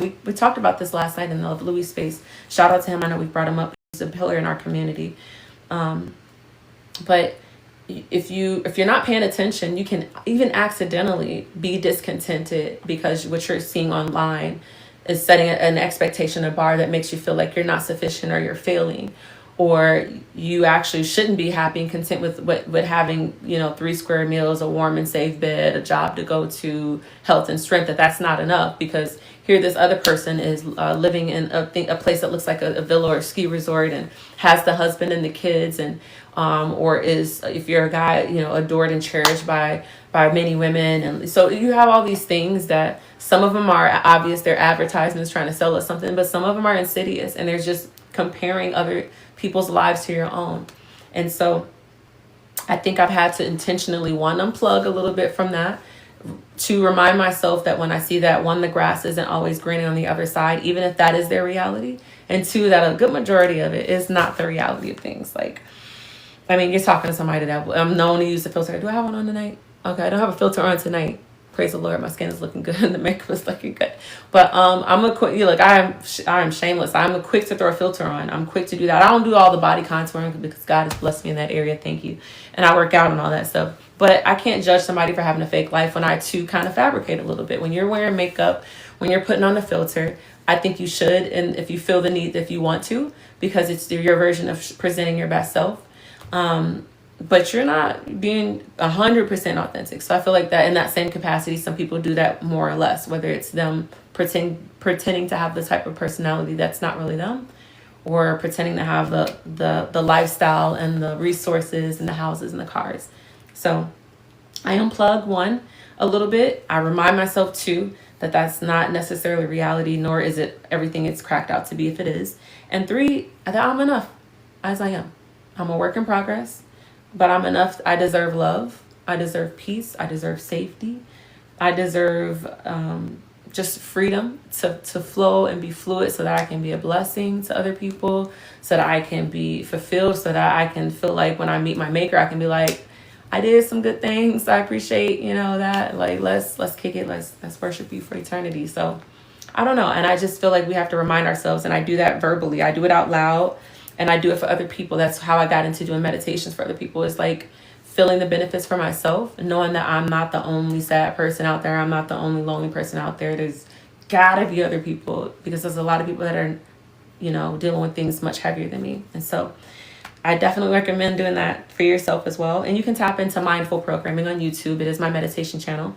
we talked about this last night in the Love Louis space. Shout out to him. I know we brought him up. He's a pillar in our community. But if you're not paying attention, you can even accidentally be discontented because what you're seeing online is setting an expectation, a bar that makes you feel like you're not sufficient or you're failing, or you actually shouldn't be happy and content with having 3 square meals, a warm and safe bed, a job to go to, health and strength. That's not enough, because here this other person is living in a place that looks like a villa or a ski resort, and has the husband and the kids, and or is, if you're a guy, adored and cherished by many women. And so you have all these things that some of them are obvious, they're advertisements trying to sell us something, but some of them are insidious, and there's just comparing other people's lives to your own. And so I think I've had to intentionally, one, unplug a little bit from that, to remind myself that when I see that, one, the grass isn't always greener on the other side, even if that is their reality, and two, that a good majority of it is not the reality of things. Like, I mean, you're talking to somebody that I'm known to use the filter. Do I have one on tonight? Okay, I don't have a filter on tonight. Praise the Lord, my skin is looking good and the makeup is looking good. But I'm a quick. Look, I am shameless. I'm a quick to throw a filter on. I'm quick to do that. I don't do all the body contouring because God has blessed me in that area. Thank you. And I work out and all that stuff. But I can't judge somebody for having a fake life when I too kind of fabricate a little bit. When you're wearing makeup, when you're putting on a filter, I think you should, and if you feel the need, if you want to, because it's your version of presenting your best self. But you're not being 100% authentic. So I feel like that in that same capacity, some people do that more or less, whether it's them pretending to have the type of personality that's not really them, or pretending to have the lifestyle and the resources and the houses and the cars. So I unplug, one, a little bit. I remind myself, two, that that's not necessarily reality, nor is it everything it's cracked out to be if it is. And three, that I'm enough as I am. I'm a work in progress, but I'm enough. I deserve love. I deserve peace. I deserve safety. I deserve just freedom to flow and be fluid, so that I can be a blessing to other people, so that I can be fulfilled, so that I can feel like when I meet my maker, I can be like, I did some good things. I appreciate, that. Like, let's kick it. Let's worship you for eternity. So I don't know. And I just feel like we have to remind ourselves, and I do that verbally. I do it out loud. And I do it for other people. That's how I got into doing meditations for other people. It's like feeling the benefits for myself, knowing that I'm not the only sad person out there. I'm not the only lonely person out there. There's gotta be other people, because there's a lot of people that are, dealing with things much heavier than me. And so I definitely recommend doing that for yourself as well. And you can tap into mindful programming on YouTube. It is my meditation channel.